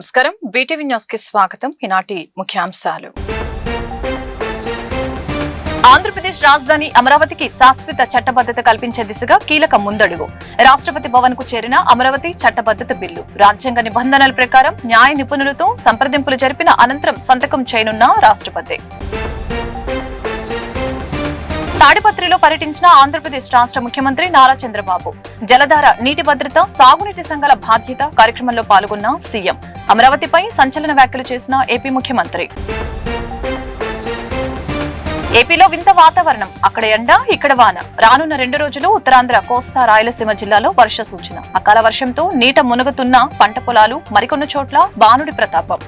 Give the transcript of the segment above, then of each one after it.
నమస్కారం BTV news కి స్వాగతం. ఈనాటి ముఖ్యాంశాలు. ఆంధ్రప్రదేశ్ రాజధాని అమరావతికి శాశ్వత చట్టబద్ధత కల్పించే దిశగా కీలక ముందడుగు. రాష్ట్రపతి భవన్ కు చేరిన అమరావతి చట్టబద్ధత బిల్లు రాజ్యాంగ నిబంధనల ప్రకారం న్యాయ నిపుణులతో సంప్రదింపులు జరిపిన అనంతరం సంతకం చేయనున్న రాష్ట్రపతి. తాడిపత్రిలో పర్యటించిన ఆంధ్రప్రదేశ్ రాష్ట్ర ముఖ్యమంత్రి నారా చంద్రబాబు. జలధార, నీటి భద్రత, సాగునీటి సంఘాల బాధ్యత కార్యక్రమంలో పాల్గొన్న సీఎం. అమరావతిపై సంచలన వ్యాఖ్యలు చేసిన ఏపీ ముఖ్యమంత్రి. ఏపీలో వింత వాతావరణం. అక్కడ ఎండ, ఇక్కడ వాన. రానున్న 2 రోజులు ఉత్తరాంధ్ర, కోస్తా, రాయలసీమ జిల్లాలో వర్ష సూచన. అకాల వర్షంతో నీట మునుగుతున్న పంట పొలాలు, మరికొన్ని చోట్ల బానుడి ప్రతాపం.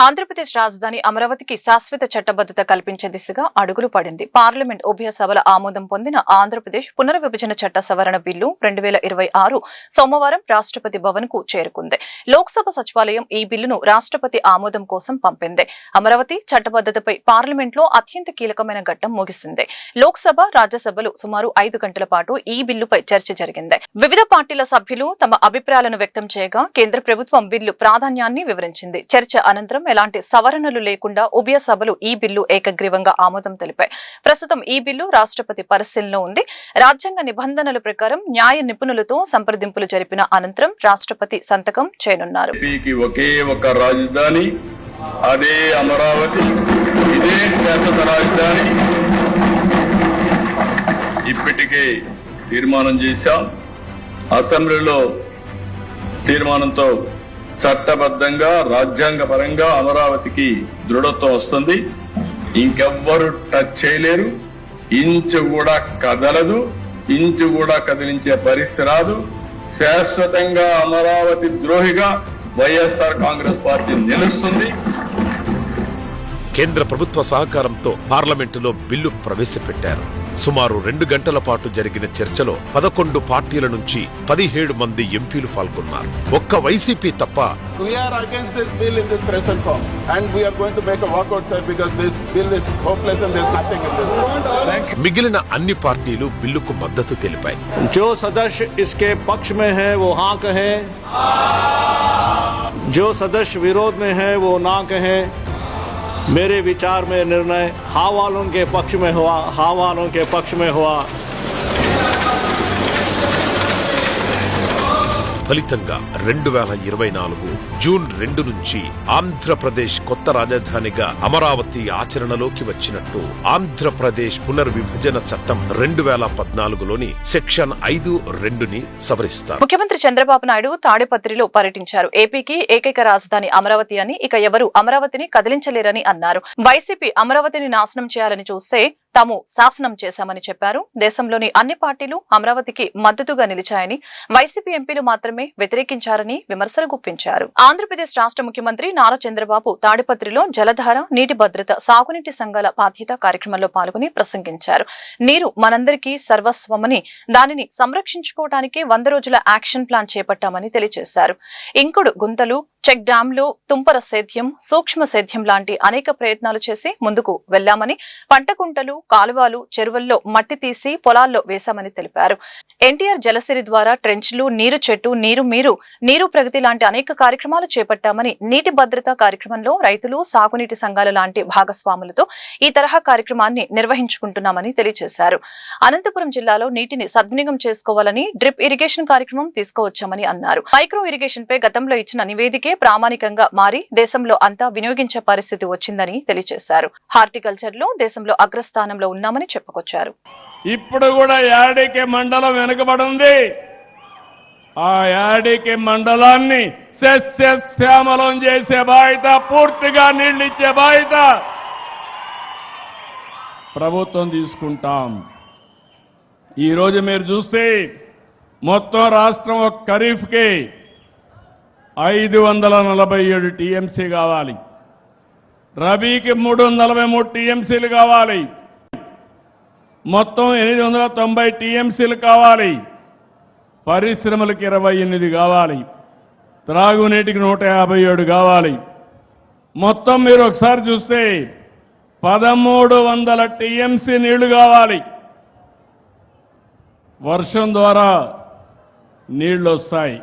ఆంధ్రప్రదేశ్ రాజధాని అమరావతికి శాశ్వత చట్టబద్ధత కల్పించే దిశగా అడుగులు పడింది. పార్లమెంట్ ఉభయ సభల ఆమోదం పొందిన ఆంధ్రప్రదేశ్ పునర్విభజన చట్ట సవరణ బిల్లు 2026 సోమవారం రాష్ట్రపతి భవన్ కు చేరుకుంది. లోక్సభ సచివాలయం ఈ బిల్లును రాష్ట్రపతి ఆమోదం కోసం పంపింది. అమరావతి చట్టబద్ధతపై పార్లమెంట్ లో అత్యంత కీలకమైన ఘట్టం ముగిసింది. లోక్సభ, రాజ్యసభలు సుమారు 5 గంటల పాటు ఈ బిల్లుపై చర్చ జరిగింది. వివిధ పార్టీల సభ్యులు తమ అభిప్రాయాలను వ్యక్తం చేయగా కేంద్ర ప్రభుత్వం బిల్లు ప్రాధాన్యాన్ని వివరించింది. చర్చ అనంతరం ఎలాంటి సవరణలు లేకుండా ఉభయ సభలు ఈ బిల్లు ఏకగ్రీవంగా ఆమోదం తెలిపాయి. ప్రస్తుతం ఈ బిల్లు రాష్ట్రపతి పరిశీలనలో ఉంది. రాజ్యాంగ నిబంధనల ప్రకారం న్యాయ నిపుణులతో సంప్రదింపులు జరిపిన అనంతరం రాష్ట్రపతి సంతకం చేయనున్నారు. ఒకే ఒక రాజధాని, అదే అమరావతి, ఇదే శాశ్వత రాజధాని. ఇప్పటికే తీర్మానం చేశాం. అసెంబ్లీలో తీర్మానంతో చట్టబద్ధంగా, రాజ్యాంగ పరంగా అమరావతికి దృఢత్వం వస్తుంది. ఇంకెవ్వరు టచ్ చేయలేరు. ఇంచు కూడా కదలదు, ఇంచు కూడా కదిలించే పరిస్థితి రాదు. శాశ్వతంగా అమరావతి ద్రోహిగా వైఎస్ఆర్ కాంగ్రెస్ పార్టీ నిలుస్తుంది. కేంద్ర ప్రభుత్వ సహకారంతో పార్లమెంటులో బిల్లు ప్రవేశపెట్టారు. సుమారు 2 గంటల పాటు జరిగిన చర్చలో 11 పార్టీల నుంచి 17 మంది ఎంపీలు పాల్గొన్నారు. ఒక్క వైసీపీ తప్ప మిగిలిన అన్ని పార్టీలు బిల్లుకు మద్దతు తెలిపాయి. जो सदस्य इसके पक्ष में है वो हाँ कहे, जो सदस्य विरोध में है वो ना कहे. मेरे विचार में निर्णय हाँ वालों के पक्ष में हुआ, हाँ वालों के पक्ष में हुआ. ఫలితంగా 2024 జూన్ 2 నుంచి ఆంధ్రప్రదేశ్ కొత్త రాజధానిగా అమరావతి ఆచరణలోకి వచ్చినట్టు ఆంధ్రప్రదేశ్ పునర్విభజన చట్టం 2014లోని సెక్షన్ 5(2)ని సవరిస్తారు. ముఖ్యమంత్రి చంద్రబాబు నాయుడు తాడిపత్రిలో పర్యటించారు. ఏపీకి ఏకైక రాజధాని అమరావతి అని, ఇక ఎవరు అమరావతిని కదిలించలేరని అన్నారు. వైసీపీ అమరావతిని నాశనం చేయాలని చూస్తే తాము శాసనం చేశామని చెప్పారు. దేశంలోని అన్ని పార్టీలు అమరావతికి మద్దతుగా నిలిచాయని, వైసీపీ ఎంపీలు మాత్రమే వ్యతిరేకించారని విమర్శలు గుప్పించారు. ఆంధ్రప్రదేశ్ రాష్ట్ర ముఖ్యమంత్రి నారా చంద్రబాబు తాడిపత్రిలో జలధార, నీటి భద్రత, సాగునీటి సంఘాల బాధ్యత కార్యక్రమంలో పాల్గొని ప్రసంగించారు. నీరు మనందరికీ సర్వస్వమని, దానిని సంరక్షించుకోవడానికి 100 రోజుల యాక్షన్ ప్లాన్ చేపట్టామని తెలియజేశారు. ఇంకుడు గుంతలు, చెక్ డ్యాంలు, తుంపర సేద్యం, సూక్ష్మ సేద్యం లాంటి అనేక ప్రయత్నాలు చేసి ముందుకు వెళ్లామని, పంట కుంటలు, కాలువలు, చెరువుల్లో మట్టి తీసి పొలాల్లో వేశామని తెలిపారు. ఎన్టీఆర్ జలసిరి ద్వారా ట్రెంచ్లు, నీరు చెట్టు, నీరు మీరు, నీరు ప్రగతి లాంటి అనేక కార్యక్రమాలు చేపట్టామని, నీటి భద్రత కార్యక్రమంలో రైతులు, సాగునీటి సంఘాల లాంటి భాగస్వాములతో ఈ తరహా కార్యక్రమాన్ని నిర్వహించుకుంటున్నామని తెలియజేశారు. అనంతపురం జిల్లాలో నీటిని సద్వినియోగం చేసుకోవాలని డ్రిప్ ఇరిగేషన్ కార్యక్రమం తీసుకువచ్చామని అన్నారు. మైక్రో ఇరిగేషన్ పై గతంలో ఇచ్చిన నివేదికే ప్రామాణికంగా మారి దేశంలో అంతా వినియోగించే పరిస్థితి వచ్చిందని తెలియజేశారు. హార్టికల్చర్ లో దేశంలో అగ్రస్థానంలో ఉన్నామని చెప్పుకొచ్చారు. ఇప్పుడు కూడా యాడికి మండలం వెనుకబడింది. ఆ యాడికి మండలాన్ని సస్యశ్యామలం చేసే బాధ్యత, పూర్తిగా నీళ్లు ఇచ్చే బాధ్యత ప్రభుత్వం తీసుకుంటాం. ఈరోజు మీరు చూస్తే మొత్తం రాష్ట్రం ఒక ఖరీఫ్కి 547 టీఎంసీ కావాలి, రబీకి 343 టీఎంసీలు కావాలి, మొత్తం 890 టీఎంసీలు కావాలి, పరిశ్రమలకు 28 కావాలి, త్రాగునీటికి 157 కావాలి. మొత్తం మీరు ఒకసారి చూస్తే 1300 టీఎంసీ నీళ్లు కావాలి. వర్షం ద్వారా నీళ్లు వస్తాయి.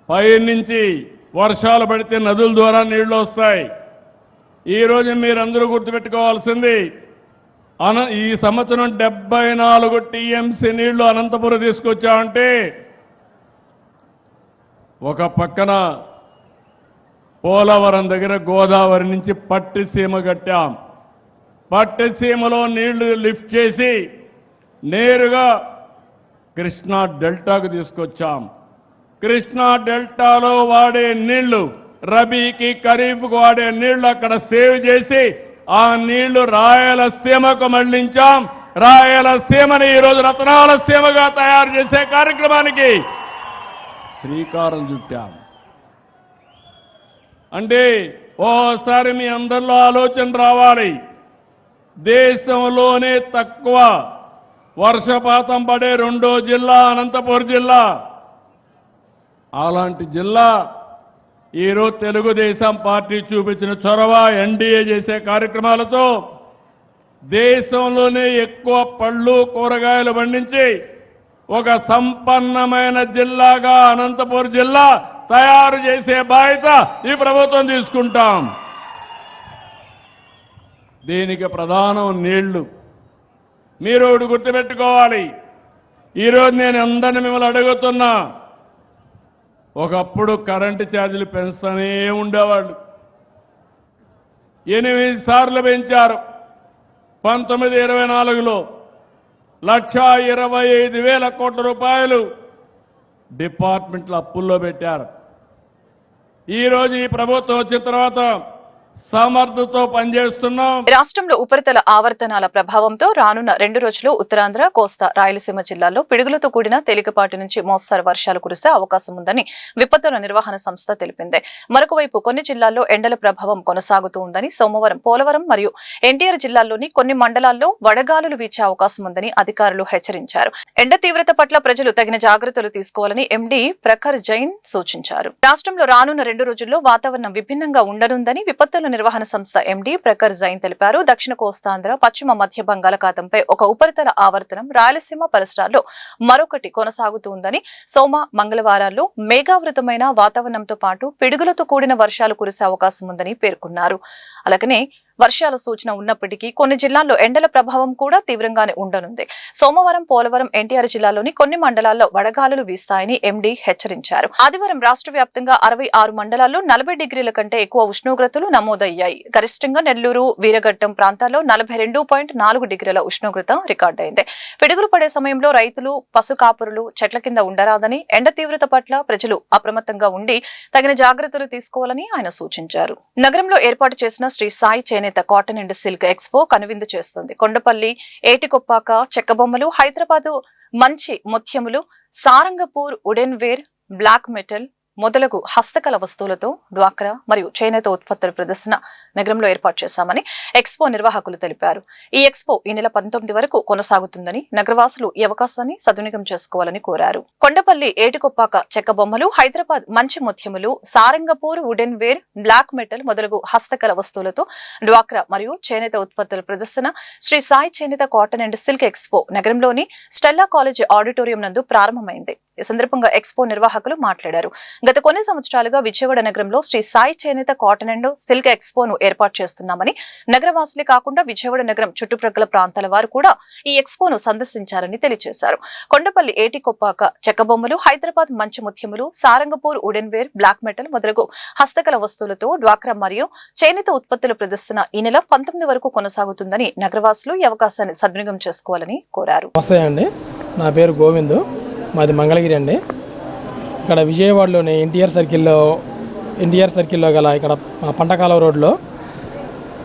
పై నుంచి వర్షాలు పడితే నదుల ద్వారా నీళ్లు వస్తాయి. ఈరోజు మీరందరూ గుర్తుపెట్టుకోవాల్సింది, ఈ సంవత్సరం 74 టీఎంసీ నీళ్లు అనంతపురం తీసుకొచ్చామంటే ఒక పక్కన పోలవరం దగ్గర గోదావరి నుంచి పట్టిసీమ కట్టాం. పట్టిసీమలో నీళ్లు లిఫ్ట్ చేసి నేరుగా కృష్ణా డెల్టాకు తీసుకొచ్చాం. కృష్ణా డెల్టాలో వాడే నీళ్లు, రబీకి ఖరీఫ్కు వాడే నీళ్లు అక్కడ సేవ్ చేసి ఆ నీళ్లు రాయలసీమకు మళ్లించాం. రాయలసీమని ఈరోజు రత్నాలసీమగా తయారు చేసే కార్యక్రమానికి శ్రీకారం చుట్టాం. అంటే ఓసారి మీ అందరిలో ఆలోచన రావాలి, దేశంలోనే తక్కువ వర్షపాతం పడే రెండో జిల్లా అనంతపురం జిల్లా. అలాంటి జిల్లా ఈరోజు తెలుగుదేశం పార్టీ చూపించిన చొరవ, ఎన్డీఏ చేసే కార్యక్రమాలతో దేశంలోనే ఎక్కువ పళ్ళు కూరగాయలు పండించి ఒక సంపన్నమైన జిల్లాగా అనంతపురం జిల్లా తయారు చేసే బాధ్యత ఈ ప్రభుత్వం తీసుకుంటాం. దీనికి ప్రధానం నీళ్లు. మీరు ఒకటి గుర్తుపెట్టుకోవాలి, ఈరోజు నేను అందరిని మిమ్మల్ని అడుగుతున్నా, ఒకప్పుడు కరెంటు ఛార్జీలు పెంచుతూనే ఉండేవాళ్ళు. 8 సార్లు పెంచారు. 1924లో 1,25,000 కోట్ల రూపాయలు డిపార్ట్మెంట్ల అప్పుల్లో పెట్టారు. ఈరోజు ఈ ప్రభుత్వం వచ్చిన తర్వాత సమర్థతో పనిచేస్తున్నాం. రాష్ట్రంలో ఉపరితల ఆవర్తనాల ప్రభావంతో రానున్న 2 రోజులు ఉత్తరాంధ్ర, కోస్తా, రాయలసీమ జిల్లాల్లో పిడుగులతో కూడిన తేలికపాటి నుంచి మోస్తరు వర్షాలు కురిసే అవకాశం ఉందని విపత్తుల నిర్వహణ సంస్థ తెలిపింది. మరొక వైపు కొన్ని జిల్లాల్లో ఎండల ప్రభావం కొనసాగుతూ ఉందని, సోమవారం పోలవరం మరియు ఎన్టీఆర్ జిల్లాల్లోని కొన్ని మండలాల్లో వడగాలులు వీచే అవకాశం ఉందని అధికారులు హెచ్చరించారు. ఎండ తీవ్రత పట్ల ప్రజలు తగిన జాగ్రత్తలు తీసుకోవాలని ఎండీ ప్రఖర్ జైన్ సూచించారు. రాష్ట్రంలో రానున్న 2 రోజుల్లో వాతావరణం విభిన్నంగా ఉండనుందని విపత్తుల నిర్వహణ సంస్థ ఎండీ ప్రఖర్ జైన్ తెలిపారు. దక్షిణ కోస్తాంధ్ర, పశ్చిమ మధ్య బంగాళాఖాతంపై ఒక ఉపరితల ఆవర్తనం, రాయలసీమ పరిసరాల్లో మరొకటి కొనసాగుతుందని, సోమ, మంగళవారాల్లో మేఘావృతమైన వాతావరణంతో పాటు పిడుగులతో కూడిన వర్షాలు కురిసే అవకాశం ఉందని పేర్కొన్నారు. అలాగనే వర్షాల సూచన ఉన్నప్పటికీ కొన్ని జిల్లాల్లో ఎండల ప్రభావం కూడా తీవ్రంగానే ఉండనుంది. సోమవారం పోలవరం, ఎన్టీఆర్ జిల్లాలోని కొన్ని మండలాల్లో వడగాలులు వీస్తాయని ఎండీ హెచ్చరించారు. ఆదివారం రాష్ట్ర వ్యాప్తంగా 66 మండలాల్లో 40 డిగ్రీల కంటే ఎక్కువ ఉష్ణోగ్రతలు నమోదయ్యాయి. గరిష్టంగా నెల్లూరు, వీరఘట్టం ప్రాంతాల్లో 42.4 డిగ్రీల ఉష్ణోగ్రత రికార్డైంది. పిడుగులు పడే సమయంలో రైతులు, పశు కాపురులు చెట్ల కింద ఉండరాదని, ఎండ తీవ్రత పట్ల ప్రజలు అప్రమత్తంగా ఉండి తగిన జాగ్రత్తలు తీసుకోవాలని ఆయన సూచించారు. నగరంలో ఏర్పాటు చేసిన శ్రీ సాయి చేనేత కాటన్ అండ్ సిల్క్ ఎక్స్పో కనువిందు చేస్తుంది. కొండపల్లి, ఏటికొప్పాక చెక్కబొమ్మలు, హైదరాబాదు మంచి ముత్యములు, Sarangapur wooden ware, black metal మొదలగు హస్తకళ వస్తువులతో డ్వాక్రా మరియు చేనేత ఉత్పత్తుల ప్రదర్శన నగరంలో ఏర్పాటు చేశామని ఎక్స్పో నిర్వాహకులు తెలిపారు. ఈ ఎక్స్పో ఈ నెల 19 వరకు కొనసాగుతుందని, నగరవాసులు ఈ అవకాశాన్ని సద్వినియోగం చేసుకోవాలని కోరారు. కొండపల్లి, ఏటికొప్పాక చెక్కబొమ్మలు, హైదరాబాద్ మంచి ముత్యములు, Sarangapur wooden ware, black metal మొదలగు హస్తకళ వస్తువులతో డ్వాక్రా మరియు చేనేత ఉత్పత్తుల ప్రదర్శన శ్రీ సాయి చేనేత కాటన్ అండ్ సిల్క్ ఎక్స్పో నగరంలోని స్టెల్లా కాలేజ్ ఆడిటోరియం నందు ప్రారంభమైంది. ఈ సందర్భంగా ఎక్స్పో నిర్వాహకులు మాట్లాడారు. గత కొన్ని సంవత్సరాలుగా విజయవాడ నగరంలో శ్రీ సాయి చేనేత కాటన్ అండ్ సిల్క్ ఎక్స్పోను ఏర్పాటు చేస్తున్నామని, నగరవాసులే కాకుండా విజయవాడ నగరం చుట్టుప్రక్కల ప్రాంతాల వారు కూడా ఈ ఎక్స్పోను సందర్శించారని తెలియజేశారు. కొండపల్లి, ఏటికొప్పాక చెక్కబొమ్మలు, హైదరాబాద్ మంచి ముత్యములు, Sarangapur wooden ware, black metal మొదలగు హస్తకళ వస్తువులతో డ్వాక్రా మరియు చేనేత ఉత్పత్తుల ప్రదర్శన ఈ నెల 19 వరకు కొనసాగుతుందని, నగరవాసులు ఈ అవకాశాన్ని సద్వినియోగం చేసుకోవాలని కోరారు. నా పేరు గోవిందు, మాది మంగళగిరి అండి. ఇక్కడ విజయవాడలోని ఎన్టీఆర్ సర్కిల్లో గల ఇక్కడ పంటకాల రోడ్లో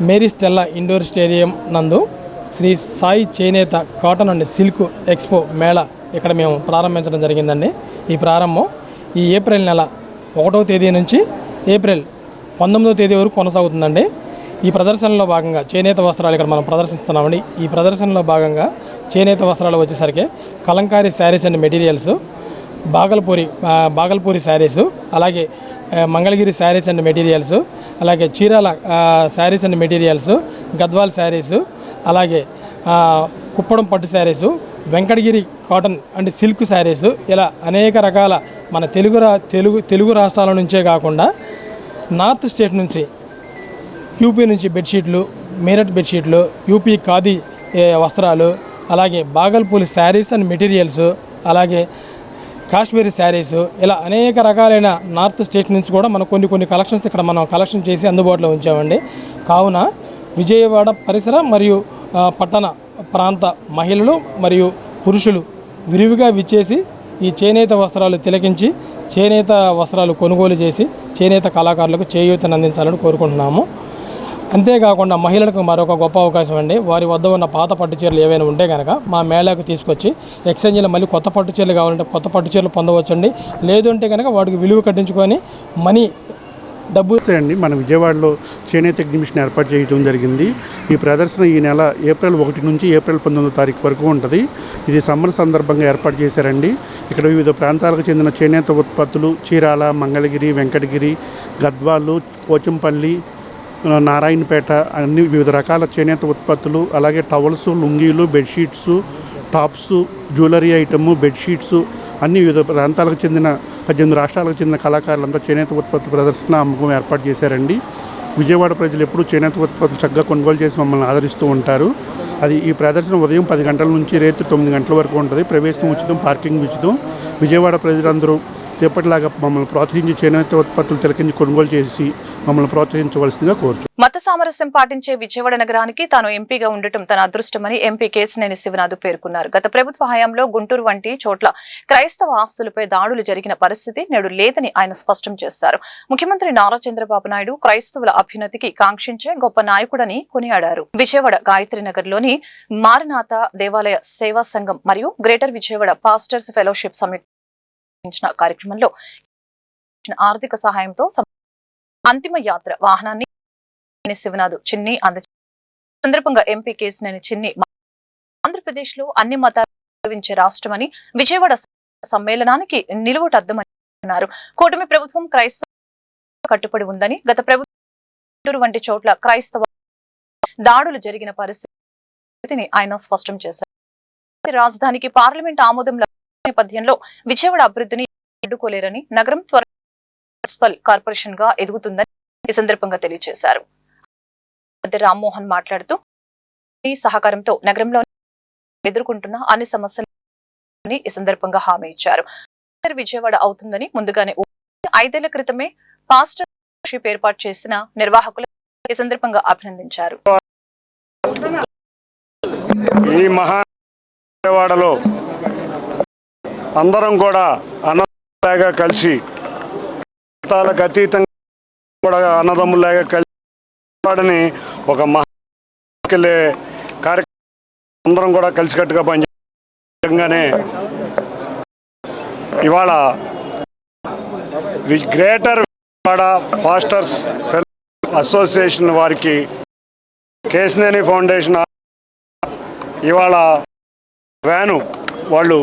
మేరీ స్టెల్లా ఇండోర్ స్టేడియం నందు శ్రీ సాయి చేనేత cotton and silk expo Mela ఇక్కడ మేము ప్రారంభించడం జరిగిందండి. ఈ ప్రారంభం ఈ ఏప్రిల్ నెల 1వ తేదీ నుంచి ఏప్రిల్ 19వ తేదీ వరకు కొనసాగుతుందండి. ఈ ప్రదర్శనలో భాగంగా చేనేత వస్త్రాలు ఇక్కడ మనం ప్రదర్శిస్తున్నామండి. ఈ ప్రదర్శనలో భాగంగా చేనేత వస్త్రాలు వచ్చేసరికి కలంకారీ శారీస్ అండ్ మెటీరియల్స్, బాగల్పూరి శారీస్, అలాగే మంగళగిరి శారీస్ అండ్ మెటీరియల్స్, అలాగే చీరాల శారీస్ అండ్ మెటీరియల్స్, గద్వాల్ శారీస్, అలాగే కుప్పడం పట్టు saris, Venkatagiri cotton and silk saris, ఇలా అనేక రకాల మన తెలుగు రాష్ట్రాల నుంచే కాకుండా నార్త్ స్టేట్ నుంచి యూపీ నుంచి బెడ్షీట్లు, మీరట్ బెడ్షీట్లు, యూపీ ఖాదీ వస్త్రాలు, అలాగే బాగల్పూల్ శారీస్ అండ్ మెటీరియల్స్, అలాగే కాశ్మీరీ శారీస్, ఇలా అనేక రకాలైన నార్త్ స్టేట్ నుంచి కూడా మనం కొన్ని కలెక్షన్స్ ఇక్కడ మనం కలెక్షన్ చేసి అందుబాటులో ఉంచామండి. కావున విజయవాడ పరిసర మరియు పట్టణ ప్రాంత మహిళలు మరియు పురుషులు విరివిగా విచ్చేసి ఈ చేనేత వస్త్రాలు తిలకించి చేనేత వస్త్రాలు కొనుగోలు చేసి చేనేత కళాకారులకు చేయూతను అందించాలని కోరుకుంటున్నాము. అంతేకాకుండా మహిళలకు మరొక గొప్ప అవకాశం అండి. వారి వద్ద ఉన్న పాత పట్టు చీరలు ఏవైనా ఉంటే కనుక మా మేళాకు తీసుకొచ్చి ఎక్స్చేంజ్లో మళ్ళీ కొత్త పట్టు చీరలు కావాలంటే కొత్త పట్టు చీరలు పొందవచ్చండి. లేదు అంటే కనుక వాటికి విలువ కట్టించుకొని మనీ డబ్బు అండి. మన విజయవాడలో చేనేత ఎగ్జిబిషన్ ఏర్పాటు చేయడం జరిగింది. ఈ ప్రదర్శన ఈ నెల ఏప్రిల్ 1 నుంచి ఏప్రిల్ 19వ తారీఖు వరకు ఉంటుంది. ఇది సమ్మర్ సందర్భంగా ఏర్పాటు చేశారండి. ఇక్కడ వివిధ ప్రాంతాలకు చెందిన చేనేత ఉత్పత్తులు చీరాల, మంగళగిరి, వెంకటగిరి, గద్వాలు, పోచంపల్లి, నారాయణపేట అన్ని వివిధ రకాల చేనేత ఉత్పత్తులు, అలాగే టవల్స్, లుంగీలు, bedsheets, tops, jewellery item, bedsheets అన్ని వివిధ ప్రాంతాలకు చెందిన 18 రాష్ట్రాలకు చెందిన కళాకారులంతా చేనేత ఉత్పత్తి ప్రదర్శన అమ్మకం ఏర్పాటు చేశారండి. విజయవాడ ప్రజలు ఎప్పుడూ చేనేత ఉత్పత్తులు చక్కగా కొనుగోలు చేసి మమ్మల్ని ఆదరిస్తూ ఉంటారు. అది ఈ ప్రదర్శన ఉదయం 10 గంటల నుంచి రాత్రి 9 గంటల వరకు ఉంటుంది. ప్రవేశం ఉచితం, పార్కింగ్ ఉచితం. విజయవాడ ప్రజలందరూ ఎప్పటిలాగా మమ్మల్ని ప్రోత్సహించి చేనేత ఉత్పత్తులు తిలకించి కొనుగోలు చేసి మమ్మల్ని ప్రోత్సహించవలసిందిగా కోరుచు. మత సామరస్యం పాటించే విజయవాడ నగరానికి తాను ఎంపీగా ఉండటం తన అదృష్టమని ఎంపీ కేశినేని శివనాథ్ పేర్కొన్నారు. గత ప్రభుత్వ హయాంలో గుంటూరు వంటి చోట్ల క్రైస్తవ ఆస్తులపై దాడులు జరిగిన పరిస్థితి నేడు లేదని ఆయన స్పష్టం చేశారు. ముఖ్యమంత్రి నారా చంద్రబాబు నాయుడు క్రైస్తవుల అభ్యున్నతికి కాంక్షించే గొప్ప నాయకుడని కొనియాడారు. విజయవాడ గాయత్రీనగర్లోని మారనాథ దేవాలయ సేవా సంఘం మరియు గ్రేటర్ విజయవాడ పాస్టర్స్ ఫెలోషిప్ సంయుక్త కార్యక్రమంలో ఆర్థిక సహాయంతో అంతిమ యాత్ర వాహనాన్ని శివనాథ్ చిన్ని సందర్భంగా ఎంపీ కేశినేని చిన్ని ఆంధ్రప్రదేశ్ లో అన్ని మతాలు గౌరవించే రాష్ట్రమని విజయవాడ సమ్మేళనానికి నిలువుటద్దమని అన్నారు. కూటమి ప్రభుత్వం క్రైస్తవ కట్టుబడి ఉందని, గత ప్రభుత్వం వంటి చోట్ల క్రైస్తవ దాడులు జరిగిన పరిస్థితిని ఆయన స్పష్టం చేశారు. రాజధానికి పార్లమెంట్ ఆమోదం నేపథ్యంలో విజయవాడ అభివృద్ధిని అడ్డుకోలేరని, నగరం త్వరలో మున్సిపల్ కార్పొరేషన్ గా ఎదుగుతుందని ఈ సందర్భంగా తెలియజేశారు. రామ్మోహన్ మాట్లాడుతూ ఈ సహకారంతో నగరంలో ఎదుర్కొంటున్న అన్ని సమస్యలని ఈ సందర్భంగా హామీ ఇచ్చారు. విజయవాడ అవుతుందని ముందుగానే 5 ఏళ్ల క్రితమే పాస్టర్షిప్ ఏర్పాటు చేసిన నిర్వాహకులు ఈ సందర్భంగా అభినందించారు. ఈ మహా విజయవాడలో అందరం కూడా అన్నదమ్ములాగా కలిసి, మతాలకు అతీతంగా కూడా అన్నదమ్ములాగా కలిసి వాడని ఒక మహాకెళ్ళే కార్యక్రమం అందరం కూడా కలిసికట్టుగా పనిచేయగానే ఇవాళ greater Vijayawada pastors fellowship association వారికి కేశినేని ఫౌండేషన్ ఇవాళ వ్యాను వాళ్ళు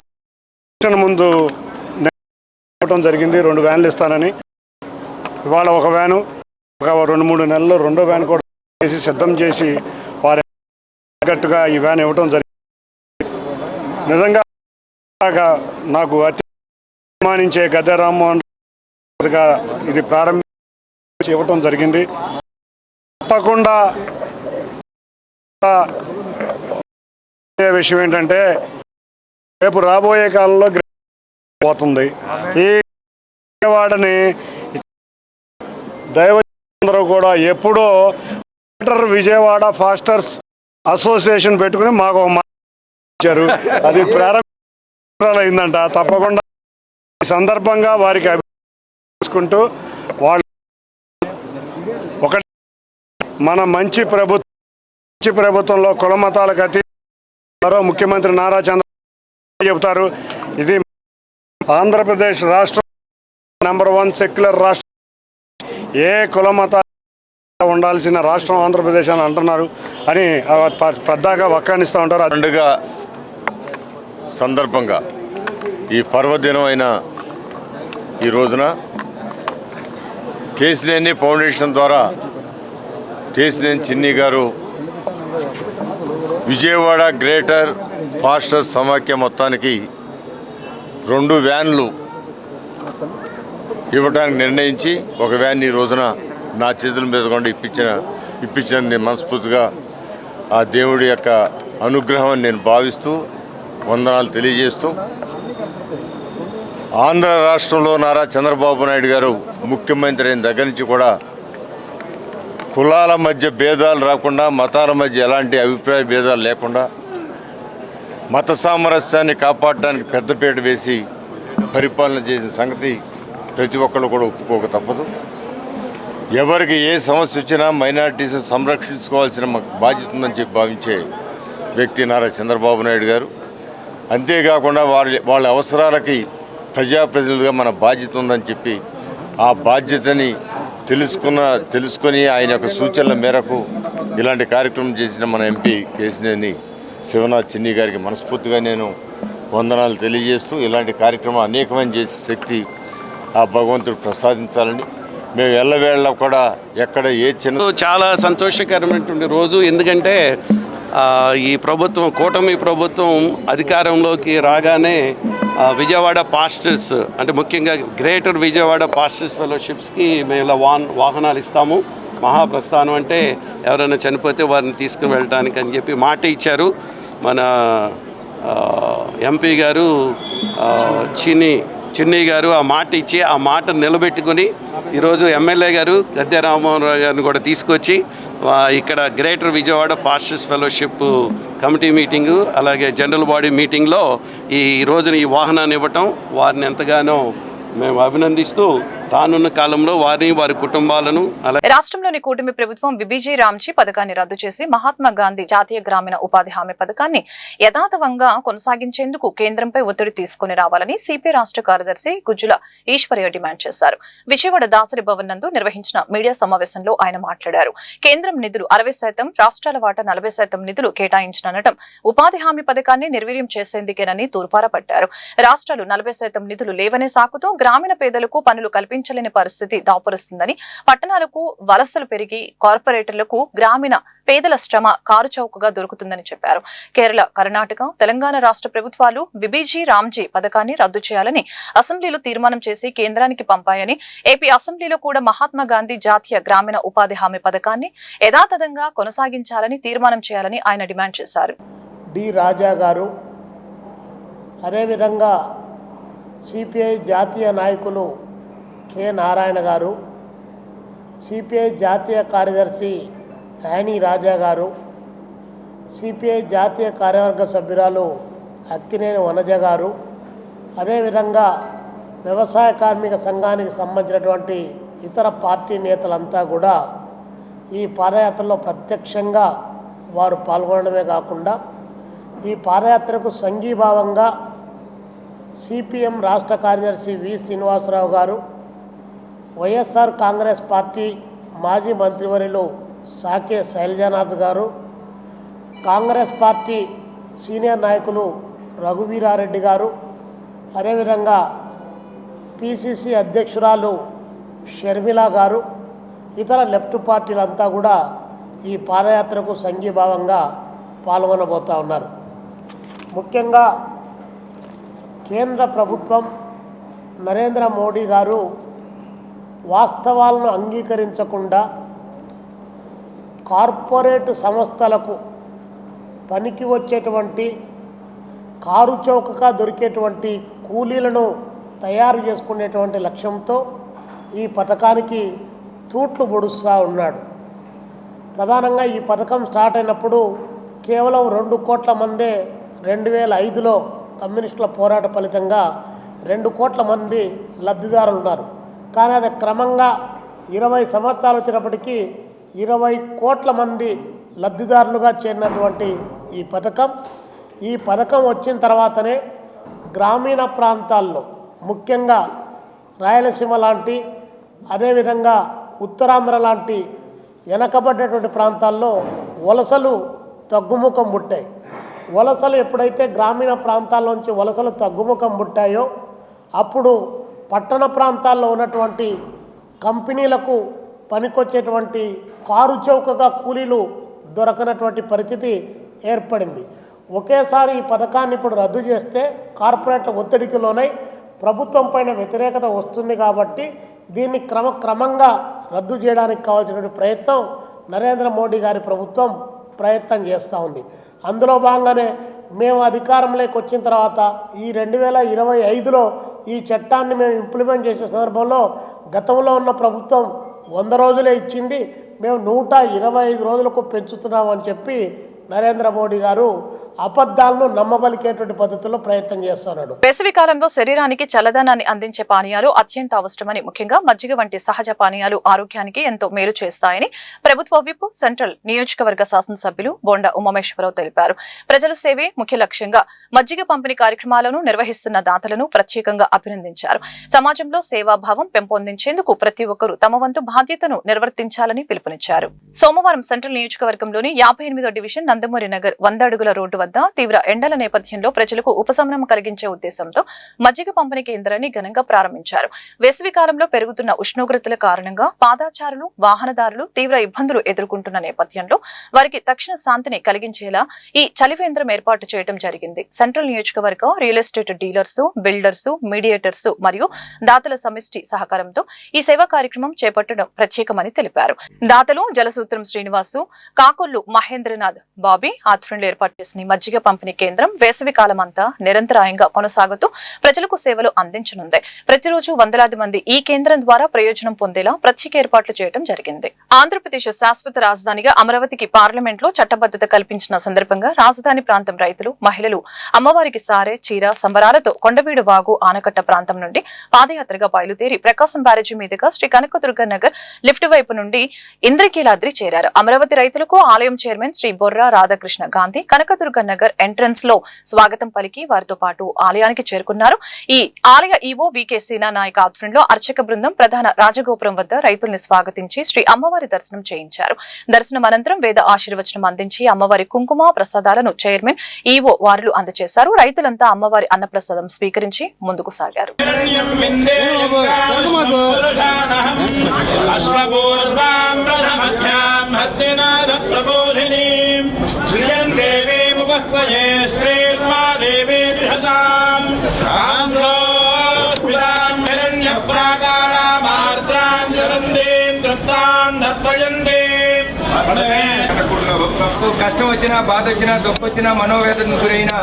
ముందు ఇవ్వడం జరిగింది. 2 వ్యాన్లు ఇస్తానని. ఇవాళ ఒక వ్యాను, ఒక 2-3 నెలల్లో 2వ వ్యాన్ కూడా చేసి సిద్ధం చేసి వారి తగ్గట్టుగా ఈ వ్యాన్ ఇవ్వడం జరిగింది. నిజంగా నాకు అతి అభిమానించే గద్దె రామ్మోహన్ ఇది ప్రారంభించి ఇవ్వటం జరిగింది. తప్పకుండా విషయం ఏంటంటే రేపు రాబోయే కాలంలో పోతుంది. ఈ విజయవాడని దైవజనులందరూ కూడా ఎప్పుడో గ్రేటర్ విజయవాడ పాస్టర్స్ అసోసియేషన్ పెట్టుకుని మాకు ఒక మాట ఇచ్చారు. అది ప్రారంభించాలైందంట. తప్పకుండా ఈ సందర్భంగా వారికి అభినందించుకుంటూ వాళ్ళు ఒకటి మన మంచి ప్రభుత్వంలో కుల మతాలకు అతీతంగా ముఖ్యమంత్రి నారా చంద్రబాబు చెబుతారు. ఇది ఆంధ్రప్రదేశ్ రాష్ట్రం నంబర్ 1 సెక్యులర్ రాష్ట్రం. ఏ కుల మత ఉండాల్సిన రాష్ట్రం ఆంధ్రప్రదేశ్ అని అంటున్నారు అని పెద్దగా వక్కానిస్తూ ఉంటారు. పండుగ సందర్భంగా ఈ పర్వదినం అయిన ఈ రోజున కేశినేని ఫౌండేషన్ ద్వారా కేశినేని చిన్ని గారు విజయవాడ గ్రేటర్ పాస్టర్స్ సమాఖ్య మొత్తానికి 2 వ్యాన్లు ఇవ్వడానికి నిర్ణయించి ఒక వ్యాన్ ఈ రోజున నా చేతుల మీద కూడా ఇప్పించిన మనస్ఫూర్తిగా ఆ దేవుడి యొక్క అనుగ్రహం నేను భావిస్తూ వందనాలు తెలియజేస్తూ ఆంధ్ర రాష్ట్రంలో నారా చంద్రబాబు నాయుడు గారు ముఖ్యమంత్రి అయిన దగ్గర నుంచి కూడా కులాల మధ్య భేదాలు రాకుండా, మతాల మధ్య ఎలాంటి అభిప్రాయ భేదాలు లేకుండా మత సామరస్యాన్ని కాపాడడానికి పెద్దపీట వేసి పరిపాలన చేసిన సంగతి ప్రతి ఒక్కళ్ళు కూడా ఒప్పుకోక తప్పదు. ఎవరికి ఏ సమస్య వచ్చినా మైనారిటీస్ సంరక్షించుకోవాల్సిన బాధ్యత ఉందని చెప్పి భావించే వ్యక్తి నారా చంద్రబాబు నాయుడు గారు. అంతేకాకుండా వాళ్ళ అవసరాలకి ప్రజాప్రతినిధులుగా మన బాధ్యత ఉందని చెప్పి ఆ బాధ్యతని తెలుసుకొని ఆయన యొక్క సూచనల మేరకు ఇలాంటి కార్యక్రమం చేసిన మన ఎంపీ కేశినేని శివనాథ్ చిన్ని గారికి మనస్ఫూర్తిగా నేను వందనాలు తెలియజేస్తూ ఇలాంటి కార్యక్రమం అనేకమైన చేసే శక్తి ఆ భగవంతుడు ప్రసాదించాలని మేము ఎల్లవేళ కూడా ఎక్కడ ఏ చిన్న చాలా సంతోషకరమైనటువంటి రోజు. ఎందుకంటే ఈ ప్రభుత్వం, కూటమి ప్రభుత్వం అధికారంలోకి రాగానే విజయవాడ పాస్టర్స్ అంటే ముఖ్యంగా గ్రేటర్ విజయవాడ పాస్టర్స్ ఫెలోషిప్స్కి మేము ఇలా వాహనాలు ఇస్తాము. మహాప్రస్థానం అంటే ఎవరైనా చనిపోతే వారిని తీసుకుని వెళ్ళటానికి అని చెప్పి మాట ఇచ్చారు. మన ఎంపీ గారు చిన్ని గారు ఆ మాట ఇచ్చి ఆ మాట నిలబెట్టుకుని ఈరోజు ఎమ్మెల్యే గారు గద్దె రామ్మోహన్ రావు గారిని కూడా తీసుకొచ్చి ఇక్కడ greater Vijayawada pastors fellowship committee meeting అలాగే జనరల్ బాడీ మీటింగ్లో ఈ రోజున ఈ వాహనాన్ని ఇవ్వటం వారిని ఎంతగానో మేము అభినందిస్తూ రానున్న కాలంలో వారిని వారి కుటుంబాలను రాష్ట్రంలోని కూటమి ప్రభుత్వం బిబిజీ రామ్జీ పథకాన్ని రద్దు చేసి మహాత్మా గాంధీ జాతీయ గ్రామీణ ఉపాధి హామీ పథకాన్ని యథాతథంగా కొనసాగించేందుకు కేంద్రంపై ఒత్తిడి తీసుకుని రావాలని సిపిఐ రాష్ట్ర కార్యదర్శి గుజ్జుల ఈశ్వరయ్య డిమాండ్ చేశారు. విజయవాడ దాసరి భవన్ నందు నిర్వహించిన మీడియా సమావేశంలో ఆయన మాట్లాడారు. కేంద్రం నిధులు 60%, రాష్ట్రాల వాటా 40% నిధులు కేటాయించననటం ఉపాధి హామీ పథకాన్ని నిర్వీర్యం చేసేందుకేనని తూర్పారపట్టారు. రాష్ట్రాలు 40% నిధులు లేవనే సాకుతో గ్రామీణ పేదలకు పనులు కల్పించలేని పరిస్థితి దాపురిస్తుందని, పట్టణాలకు వలసలు పెరిగి కార్పొరేటర్లకు గ్రామీణ పేదల శ్రమ కారుచౌకగా దొరుకుతుందని చెప్పారు. కేరళ, కర్ణాటక, తెలంగాణ రాష్ట్ర ప్రభుత్వాలు బిబిజీ రామ్జీ పథకాన్ని రద్దు చేయాలని అసెంబ్లీలో తీర్మానం చేసి కేంద్రానికి పంపాయని, ఏపీ అసెంబ్లీలో కూడా మహాత్మా గాంధీ జాతీయ గ్రామీణ ఉపాధి హామీ పథకాన్ని యథాతథంగా కొనసాగించాలని తీర్మానం చేయాలని ఆయన డిమాండ్ చేశారు. డి రాజా గారు, అదేవిధంగా సిపిఐ జాతీయ నాయకులు కె నారాయణ గారు, సిపిఐ జాతీయ కార్యదర్శి యానీ రాజా గారు, సిపిఐ జాతీయ కార్యవర్గ సభ్యురాలు అక్కినేని వనజ గారు, అదేవిధంగా వ్యవసాయ కార్మిక సంఘానికి సంబంధించినటువంటి ఇతర పార్టీ నేతలంతా కూడా ఈ పాదయాత్రలో ప్రత్యక్షంగా వారు పాల్గొనడమే కాకుండా ఈ పాదయాత్రకు సంఘీభావంగా సిపిఎం రాష్ట్ర కార్యదర్శి వి శ్రీనివాసరావు గారు, వైఎస్ఆర్ కాంగ్రెస్ పార్టీ మాజీ మంత్రివర్యులు సాకే శైలజానాథ్ గారు, కాంగ్రెస్ పార్టీ సీనియర్ నాయకులు రఘువీరారెడ్డి గారు, అదేవిధంగా పిసిసి అధ్యక్షురాలు షర్మిల గారు, ఇతర లెఫ్ట్ పార్టీలంతా కూడా ఈ పాదయాత్రకు సంఘీభావంగా పాల్గొనబోతూ ఉన్నారు. ముఖ్యంగా కేంద్ర ప్రభుత్వం నరేంద్ర మోడీ గారు వాస్తవాలను అంగీకరించకుండా కార్పొరేట్ సంస్థలకు పనికి వచ్చేటువంటి కారు చౌకగా దొరికేటువంటి కూలీలను తయారు చేసుకునేటువంటి లక్ష్యంతో ఈ పథకానికి తూట్లు పొడుస్తూ ఉన్నాడు. ప్రధానంగా ఈ పథకం స్టార్ట్ అయినప్పుడు కేవలం 2 కోట్ల మందే 2005లో కమ్యూనిస్టుల పోరాట ఫలితంగా 2 కోట్ల మంది లబ్ధిదారులు ఉన్నారు. కానీ అది క్రమంగా 20 సంవత్సరాలు వచ్చినప్పటికీ 20 కోట్ల మంది లబ్ధిదారులుగా చేరినటువంటి ఈ పథకం వచ్చిన తర్వాతనే గ్రామీణ ప్రాంతాల్లో ముఖ్యంగా రాయలసీమ లాంటి, అదేవిధంగా ఉత్తరాంధ్ర లాంటి వెనకబడ్డటువంటి ప్రాంతాల్లో వలసలు తగ్గుముఖం పుట్టాయి. వలసలు ఎప్పుడైతే గ్రామీణ ప్రాంతాల్లోంచి వలసలు తగ్గుముఖం పుట్టాయో అప్పుడు పట్టణ ప్రాంతాల్లో ఉన్నటువంటి కంపెనీలకు పనికొచ్చేటువంటి కారు చౌకగా కూలీలు దొరకనటువంటి పరిస్థితి ఏర్పడింది. ఒకేసారి ఈ పథకాన్ని ఇప్పుడు రద్దు చేస్తే కార్పొరేట్ల ఒత్తిడికి లోనై ప్రభుత్వం పైన వ్యతిరేకత వస్తుంది కాబట్టి దీన్ని క్రమంగా రద్దు చేయడానికి కావాల్సినటువంటి ప్రయత్నం నరేంద్ర మోడీ గారి ప్రభుత్వం ప్రయత్నం చేస్తూ ఉంది. అందులో భాగంగానే మేము అధికారంలోకి వచ్చిన తర్వాత ఈ 2025లో ఈ చట్టాన్ని మేము ఇంప్లిమెంట్ చేసే సందర్భంలో గతంలో ఉన్న ప్రభుత్వం 100 రోజులే ఇచ్చింది, మేము 125 రోజులకు పెంచుతున్నామని చెప్పి నరేంద్ర మోడీ గారు అబద్ధాలను నమ్మబలికేటువంటి పద్ధతిలో ప్రయత్నం చేస్తున్నాడు. వేసవి కాలంలో శరీరానికి చల్లదనాన్ని అందించే పానీయాలు అత్యంత అవసరమని, ముఖ్యంగా మజ్జిగ వంటి సహజ పానీయాలు ఆరోగ్యానికి ఎంతో మేలు చేస్తాయని ప్రభుత్వ విప్ సెంట్రల్ నియోజకవర్గ శాసనసభ్యులు బోండా ఉమామేశ్వరరావు తెలిపారు. ప్రజల సేవే ముఖ్య లక్ష్యంగా మజ్జిగ పంపిణీ కార్యక్రమాలను నిర్వహిస్తున్న దాతలను ప్రత్యేకంగా అభినందించారు. సమాజంలో సేవాభావం పెంపొందించేందుకు ప్రతి ఒక్కరూ తమ వంతు బాధ్యతను నిర్వర్తించాలని పిలుపునిచ్చారు. సోమవారం సెంట్రల్ నియోజకవర్గంలోని 58వ డివిజన్ నందమూరి నగర్ 100 అడుగుల రోడ్డు వద్ద తీవ్ర ఎండల నేపథ్యంలో ప్రజలకు ఉపశమనం కలిగించే ఉద్దేశంతో మజ్జిగ పంపిణీ కేంద్రాన్ని ఘనంగా ప్రారంభించారు. వేసవి కాలంలో పెరుగుతున్న ఉష్ణోగ్రతల కారణంగా పాదచారులు, వాహనదారులు తీవ్ర ఇబ్బందులు ఎదుర్కొంటున్న నేపథ్యంలో వారికి తక్షణ శాంతిని కలిగించేలా ఈ చలివేంద్రం ఏర్పాటు చేయడం జరిగింది. సెంట్రల్ నియోజకవర్గ real estate dealers, builders, mediators మరియు దాతల సమిష్టి సహకారంతో ఈ సేవా కార్యక్రమం చేపట్టడం ప్రత్యేకమని తెలిపారు. దాతలు జలసూత్రం శ్రీనివాసు, కాకొల్లు మహేంద్రనాథ్ బాబీ ఆధ్వర్యంలో ఏర్పాటు చేసిన మజ్జిగ పంపిణీ కేంద్రం వేసవి కాలం అంతా నిరంతరాయంగా కొనసాగుతూ ప్రజలకు సేవలు అందించనుంది. ప్రతిరోజు వందలాది మంది ఈ కేంద్రం ద్వారా ప్రయోజనం పొందేలా ప్రత్యేక ఏర్పాట్లు చేయడం జరిగింది. ఆంధ్రప్రదేశ్ శాశ్వత రాజధానిగా అమరావతికి పార్లమెంట్ లో చట్టబద్ధత కల్పించిన సందర్భంగా రాజధాని ప్రాంతం రైతులు, మహిళలు అమ్మవారికి సారె, చీర సంబరాలతో కొండవీడు వాగు ఆనకట్ట ప్రాంతం నుండి పాదయాత్రగా బయలుదేరి ప్రకాశం బ్యారేజీ మీదుగా శ్రీ కనకదుర్గ నగర్ లిఫ్ట్ వైపు నుండి ఇంద్రకీలాద్రి చేరారు. అమరావతి రైతులకు ఆలయం చైర్మన్ శ్రీ బొర్రా రాధాకృష్ణ గాంధీ కనకదుర్గ నగర్ ఎంట్రన్స్ లో స్వాగతం పలికి వారితో పాటు ఆలయానికి చేరుకున్నారు. ఈ ఆలయ ఈవో వికే సీనా నాయక్ ఆధ్వర్యంలో అర్చక బృందం ప్రధాన రాజగోపురం వద్ద రైతుల్ని స్వాగతించి శ్రీ అమ్మవారి దర్శనం చేయించారు. దర్శనం అనంతరం వేద ఆశీర్వచనం అందించి అమ్మవారి కుంకుమ ప్రసాదాలను చైర్మన్ ఈవో వారులు అందజేశారు. రైతులంతా అమ్మవారి అన్నప్రసాదం స్వీకరించి ముందుకు సాగారు. కష్టం వచ్చినా, బాధ వచ్చినా, దుఃఖం వచ్చినా, మనోవేదనకు గురైన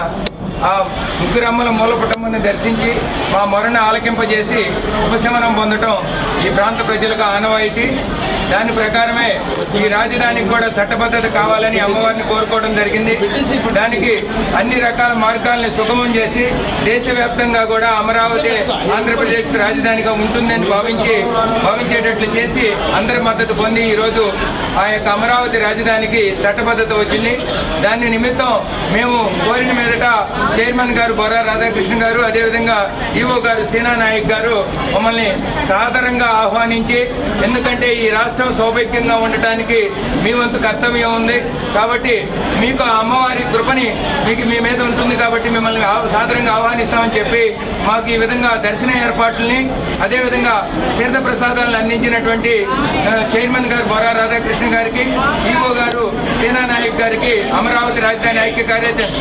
ఆ ముగ్గురమ్మల మూలపుటమ్మని దర్శించి మా మొరను ఆలకింపజేసి ఉపశమనం పొందటం ఈ ప్రాంత ప్రజలకు ఆనవాయితీ. దాని ప్రకారమే ఈ రాజధానికి కూడా చట్టబద్ధత కావాలని అమ్మవారిని కోరుకోవడం జరిగింది. దానికి అన్ని రకాల మార్గాల్ని సుగమం చేసి దేశవ్యాప్తంగా కూడా అమరావతి ఆంధ్రప్రదేశ్ రాజధానిగా ఉంటుందని భావించేటట్లు చేసి అందరి మద్దతు పొంది ఈరోజు ఆ యొక్క అమరావతి రాజధానికి చట్టబద్ధత వచ్చింది. దాని నిమిత్తం మేము కోరిన మీదట చైర్మన్ గారు బొర్రా రాధాకృష్ణ గారు, అదేవిధంగా ఈవో గారు సీనా నాయక్ గారు మమ్మల్ని సాదరంగా ఆహ్వానించి, ఎందుకంటే ఈ రాష్ట్రం సౌభాగ్యంగా ఉండటానికి మీ వంతు కర్తవ్యం ఉంది కాబట్టి మీకు అమ్మవారి కృపని మీ మీద ఉంటుంది కాబట్టి మిమ్మల్ని సాదరంగా ఆహ్వానిస్తామని చెప్పి మాకు ఈ విధంగా దర్శన ఏర్పాట్లని, అదేవిధంగా తీర్థ ప్రసాదాలను అందించినటువంటి చైర్మన్ గారు బొర్రా రాధాకృష్ణ గారికి, ఈవో గారు సీనా నాయక్ గారికి, అమరావతి రాజధాని ఐక్య కార్యాచరణ,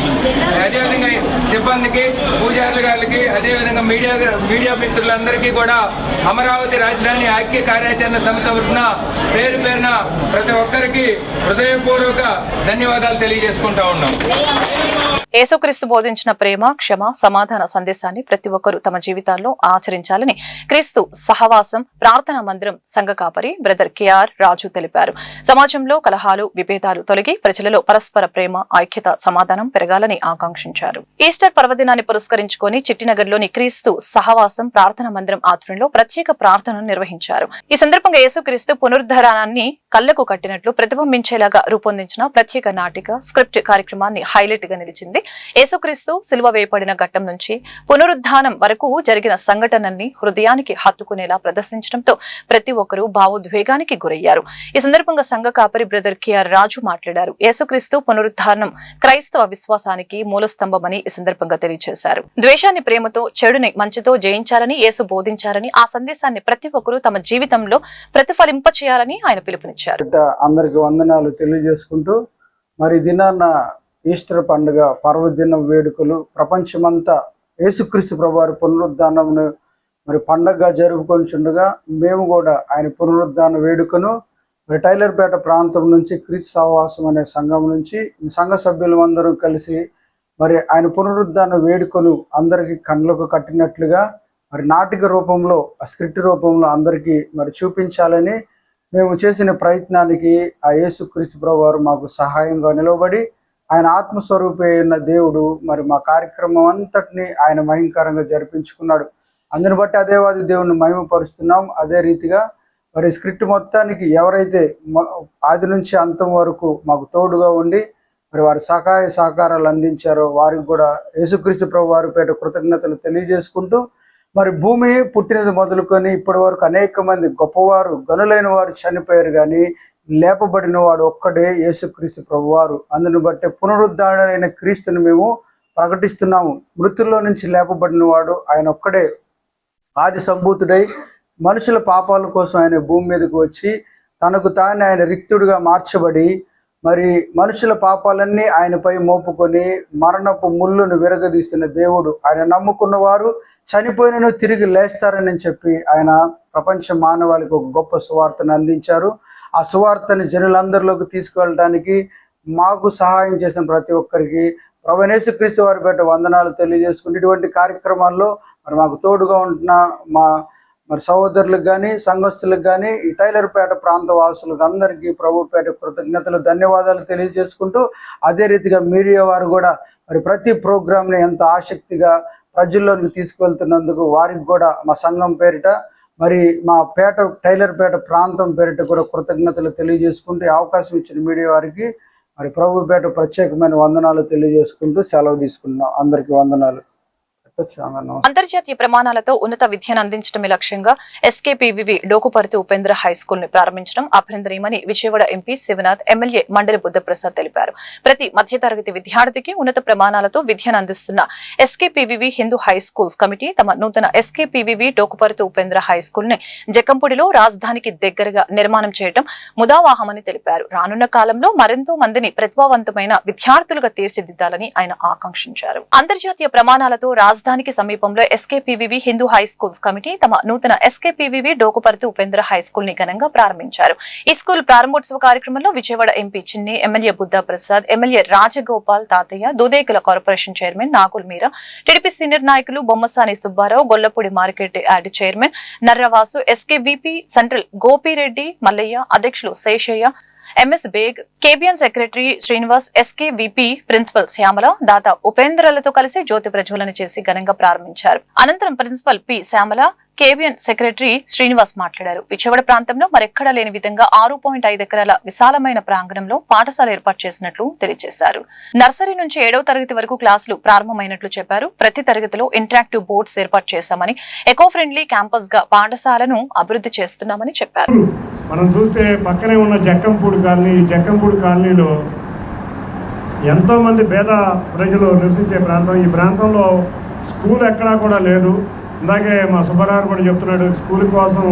అదేవిధంగా సిబ్బందికి, పూజారుల గారికి, అదేవిధంగా మీడియా మిత్రులందరికీ కూడా అమరావతి రాజధాని ఐక్య కార్యాచరణ సమితి తరఫున పేరు పేరున ప్రతి ఒక్కరికి హృదయపూర్వక ధన్యవాదాలు తెలియజేసుకుంటా ఉన్నాం. యేసుక్రీస్తు బోధించిన ప్రేమ, క్షమ, సమాధాన సందేశాన్ని ప్రతి ఒక్కరూ తమ జీవితాల్లో ఆచరించాలని క్రీస్తు సహవాసం ప్రార్థనా మందిరం సంఘ కాపరి బ్రదర్ కేఆర్ రాజు తెలిపారు. సమాజంలో కలహాలు, విభేదాలు తొలగి ప్రజలలో పరస్పర ప్రేమ, ఐక్యత, సమాధానం పెరగాలని ఆకాంక్షించారు. ఈస్టర్ పర్వదినాన్ని పురస్కరించుకొని చిట్టినగర్లోని క్రీస్తు సహవాసం ప్రార్థనా మందిరం ఆధ్వర్యంలో ప్రత్యేక ప్రార్థనను నిర్వహించారు. ఈ సందర్భంగా యేసుక్రీస్తు పునరుద్ధరణాన్ని కళ్లకు కట్టినట్లు ప్రతిబింబించేలాగా రూపొందించిన ప్రత్యేక నాటిక స్క్రిప్ట్ కార్యక్రమాన్ని హైలైట్ గా నిలిచింది. యేసుక్రీస్తు సిలువ వేయబడిన ఘట్టం నుంచి పునరుద్ధానం వరకు జరిగిన సంఘటనల్ని హృదయానికి హత్తుకునేలా ప్రదర్శించడంతో ప్రతి ఒక్కరూ భావోద్వేగానికి గురయ్యారు. ఈ సందర్భంగా సంఘ కాపరి బ్రదర్ కేఆర్ రాజు మాట్లాడారు. యేసుక్రీస్తు పునరుద్ధానం క్రైస్తవ విశ్వాసానికి మూలస్తంభమని ఈ సందర్భంగా తెలియజేశారు. ద్వేషాన్ని ప్రేమతో, చెడుని మంచితో జయించాలని యేసు బోధించారని, ఆ సందేశాన్ని ప్రతి ఒక్కరూ తమ జీవితంలో ప్రతిఫలింపచేయాలని ఆయన పిలుపునిచ్చారు. అందరికి వందనాలు తెలియజేసుకుంటూ, మరి దినాన్న ఈస్టర్ పండుగ పర్వదిన వేడుకలు ప్రపంచమంతా యేసుక్రీస్తు ప్రభువారి పునరుద్ధానమును మరి పండగగా జరుపుకొనిచుండగా మేము కూడా ఆయన పునరుద్ధాన వేడుకను మరి టైలర్పేట ప్రాంతం నుంచి క్రీస్తు సహవాసం అనే సంఘం నుంచి సంఘ సభ్యులు అందరూ కలిసి మరి ఆయన పునరుద్ధాన వేడుకను అందరికీ కళ్ళకు కట్టినట్లుగా మరి నాటిక రూపంలో స్క్రిప్ట్ రూపంలో అందరికీ మరి చూపించాలని మేము చేసిన ప్రయత్నానికి ఆ యేసుక్రీస్తు ప్రభువారు మాకు సహాయంగా నిలవబడి ఆయన ఆత్మస్వరూపి అయిన దేవుడు మరి మా కార్యక్రమం అంతటిని ఆయన మహిమకరంగా జరిపించుకున్నాడు. అందుని బట్టి ఆ దేవాది దేవుని మహిమపరుస్తున్నాం. అదే రీతిగా మరి స్క్రిప్ట్ మొత్తానికి ఎవరైతే ఆది నుంచి అంతం వరకు మాకు తోడుగా ఉండి మరి వారి సహాయ సహకారాలు అందించారో వారికి కూడా యేసుక్రీస్తు ప్రభు వారి పేట కృతజ్ఞతలు తెలియజేసుకుంటూ మరి భూమి పుట్టినది మొదలుకొని ఇప్పటి వరకు అనేక మంది గొప్పవారు గనులైన వారు చనిపోయారు, కానీ లేపబడిన వాడు ఒక్కడే యేసుక్రీస్తు ప్రభువారు. అందుని బట్టి పునరుద్ధరణ క్రీస్తుని మేము ప్రకటిస్తున్నాము. మృతుల్లో నుంచి లేపబడిన వాడు ఆయన ఒక్కడే ఆది సంభూతుడై మనుషుల పాపాల కోసం ఆయన భూమి మీదకు వచ్చి తనకు తాను ఆయన రిక్తుడిగా మార్చబడి మరి మనుషుల పాపాలన్నీ ఆయనపై మోపుకొని మరణపు ముళ్ళును విరగదీస్తున్న దేవుడు. ఆయన నమ్ముకున్న వారు చనిపోయినను తిరిగి లేస్తారని చెప్పి ఆయన ప్రపంచ మానవాళికి ఒక గొప్ప సువార్తను అందించారు. ఆ సువార్తని జనులందరిలోకి తీసుకువెళ్ళడానికి మాకు సహాయం చేసిన ప్రతి ఒక్కరికి ప్రభువైన యేసుక్రీస్తు వారి పేట వందనాలు తెలియజేసుకుంటే ఇటువంటి కార్యక్రమాల్లో మరి మాకు తోడుగా ఉంటున్న మరి సహోదరులకు కానీ సంఘస్థులకు కానీ ఈ టైలర్పేట ప్రాంత వాసులకు అందరికీ ప్రభు పేట కృతజ్ఞతలు ధన్యవాదాలు తెలియజేసుకుంటూ అదే రీతిగా మీడియా వారు కూడా మరి ప్రతి ప్రోగ్రామ్ని ఎంతో ఆసక్తిగా ప్రజల్లోనికి తీసుకువెళ్తున్నందుకు వారికి కూడా మా సంఘం పేరిట మరి మా టైలర్పేట ప్రాంతం పేరిట కూడా కృతజ్ఞతలు తెలియజేసుకుంటూ అవకాశం ఇచ్చిన మీడియా వారికి మరి ప్రభు పేట ప్రత్యేకమైన వందనాలు తెలియజేసుకుంటూ సెలవు తీసుకున్నాం. అందరికీ వందనాలు. అంతర్జాతీయ ప్రమాణాలతో ఉన్నత విద్యను అందించడమే లక్ష్యంగా ఎస్కేపీవీవి డోకుపర్తి ఉపేంద్ర హై స్కూల్ ని ప్రారంభించడం అభినందనీయమని విజయవాడ ఎంపీ శివనాథ్, ఎమ్మెల్యే మండలి బుద్ధప్రసాద్ తెలిపారు. ప్రతి మధ్యతరగతి విద్యార్థికి ఉన్నత ప్రమాణాలతో విద్యను అందిస్తున్న ఎస్కేపీవీవి హిందూ హై స్కూల్స్ కమిటీ తమ నూతన SKPVV Dokuparthi Upendra high school ని జకంపూడిలో రాజధానికి దగ్గరగా నిర్మాణం చేయడం ముదావాహమని తెలిపారు. రానున్న కాలంలో మరెంతో మందిని ప్రతిభావంతమైన విద్యార్థులుగా తీర్చిదిద్దాలని ఆయన ఆకాంక్షించారు. అంతర్జాతీయ ప్రమాణాలతో రాజధానికి సమీపంలో SKPVV Hindu high schools committee తమ నూతన SKPVV Dokuparthi Upendra high school ని ఘనంగా ప్రారంభించారు. ఈ స్కూల్ ప్రారంభోత్సవ కార్యక్రమంలో Vijayawada MP Chinni, MLA Buddhaprasad, MLA Rajagopal Tatayya, Dudekula corporation chairman Nagul Meera, TDP senior నాయకులు Bommasani Subbarao, Gollapudi market yard chairman Narravasu, SKVP central Gopireddy Mallayya, అధ్యక్షులు Seshayya, MS Baig, KBN secretary Srinivas, SKVP principal Shyamala, దాత ఉపేంద్రలతో కలిసి జ్యోతి ప్రజ్వలన చేసి ఘనంగా ప్రారంభించారు. అనంతరం principal P Shyamala, KBN secretary Srinivas మాట్లాడారు. విజయవాడ ప్రాంతంలో మరెక్కడా లేని విధంగా 6.5 ఎకరాల విశాలమైన ప్రాంగణంలో పాఠశాల ఏర్పాటు చేసినట్లు తెలియజేశారు. నర్సరీ నుంచి 7వ తరగతి వరకు క్లాసులు ప్రారంభమైనట్లు చెప్పారు. ప్రతి తరగతిలో ఇంటరాక్టివ్ బోర్డ్స్ ఏర్పాటు చేశామని, ఎకో ఫ్రెండ్లీ క్యాంపస్ గా పాఠశాలను అభివృద్ధి చేస్తున్నామని చెప్పారు. మనం చూస్తే పక్కనే ఉన్న జక్కంపూడి కాలనీ, ఈ జక్కంపూడి కాలనీలో ఎంతోమంది పేద ప్రజలు నివసించే ప్రాంతం. ఈ ప్రాంతంలో స్కూల్ ఎక్కడా కూడా లేదు. ఇందాకే మా సుబ్బారావు కూడా చెప్తున్నాడు, స్కూల్ కోసం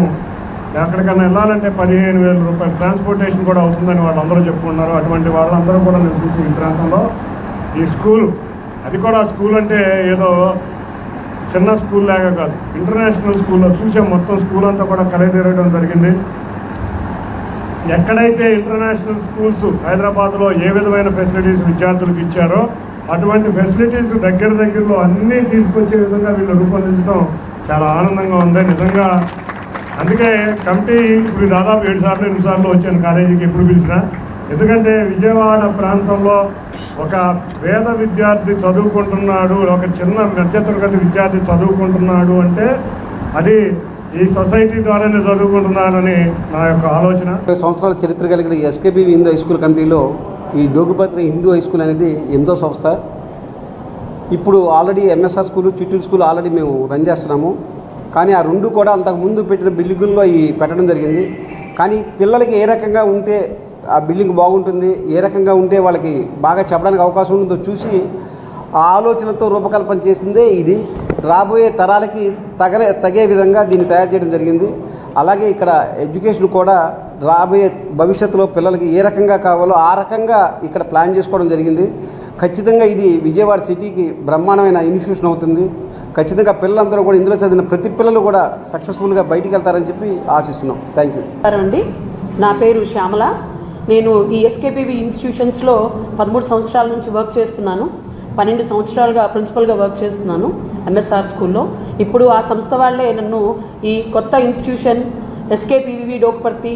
ఎక్కడికన్నా వెళ్ళాలంటే 15,000 రూపాయలు ట్రాన్స్పోర్టేషన్ కూడా అవుతుందని వాళ్ళందరూ చెప్పుకున్నారు. అటువంటి వాళ్ళందరూ కూడా నివసించే ఈ ప్రాంతంలో ఈ స్కూల్, అది కూడా స్కూల్ అంటే ఏదో చిన్న స్కూల్ లాగా కాదు, ఇంటర్నేషనల్ స్కూల్లో చూసాం. మొత్తం స్కూల్ అంతా కూడా కలియజేయడం జరిగింది. ఎక్కడైతే ఇంటర్నేషనల్ స్కూల్స్ హైదరాబాద్లో ఏ విధమైన ఫెసిలిటీస్ విద్యార్థులకు ఇచ్చారో అటువంటి ఫెసిలిటీస్ దగ్గరలో అన్నీ తీసుకొచ్చే విధంగా వీళ్ళు రూపొందించడం చాలా ఆనందంగా ఉంది నిజంగా. అందుకే కమిటీ ఇప్పుడు దాదాపు 7 సార్లు 8 సార్లు వచ్చాను కాలేజీకి ఎప్పుడు పిలిచినా. ఎందుకంటే విజయవాడ ప్రాంతంలో ఒక పేద విద్యార్థి చదువుకుంటున్నాడు, ఒక చిన్న మధ్యతరగతి విద్యార్థి చదువుకుంటున్నాడు అంటే అది ఈ సొసైటీ ద్వారానే చదువుకుంటున్నారని నా యొక్క ఆలోచన. 20 సంవత్సరాల చరిత్ర కలిగిన ఎస్కేపీవీ హిందూ హై స్కూల్ కమిటీలో ఈ డోకుపర్తి హిందూ హై స్కూల్ అనేది 8వ సంస్థ. ఇప్పుడు already MSR school, Chitturu school already మేము రన్ చేస్తున్నాము. కానీ ఆ రెండు కూడా అంతకుముందు పెట్టిన బిల్డింగుల్లో ఈ పెట్టడం జరిగింది. కానీ పిల్లలకి ఏ రకంగా ఉంటే ఆ బిల్డింగ్ బాగుంటుంది, ఏ రకంగా ఉంటే వాళ్ళకి బాగా చెప్పడానికి అవకాశం ఉంటుందో చూసి ఆ ఆలోచనతో రూపకల్పన చేసిందే ఇది. రాబోయే తరాలకి తగే విధంగా దీన్ని తయారు చేయడం జరిగింది. అలాగే ఇక్కడ ఎడ్యుకేషన్ కూడా రాబోయే భవిష్యత్తులో పిల్లలకి ఏ రకంగా కావాలో ఆ రకంగా ఇక్కడ ప్లాన్ చేసుకోవడం జరిగింది. ఖచ్చితంగా ఇది విజయవాడ సిటీకి బ్రహ్మాండమైన ఇన్స్టిట్యూషన్ అవుతుంది. ఖచ్చితంగా పిల్లలందరూ కూడా ఇందులో చదివిన ప్రతి పిల్లలు కూడా సక్సెస్ఫుల్గా బయటికి వెళ్తారని చెప్పి ఆశిస్తున్నాం. థ్యాంక్ యూ అండి. నా పేరు శ్యామల. నేను ఈ ఎస్కేపీవి ఇన్స్టిట్యూషన్స్లో 13 సంవత్సరాల నుంచి వర్క్ చేస్తున్నాను. 12 సంవత్సరాలుగా ప్రిన్సిపల్గా వర్క్ చేస్తున్నాను ఎంఎస్ఆర్ స్కూల్లో. ఇప్పుడు ఆ సంస్థ వాళ్ళే నన్ను ఈ కొత్త ఇన్స్టిట్యూషన్ ఎస్కేపీవి డోకపర్తి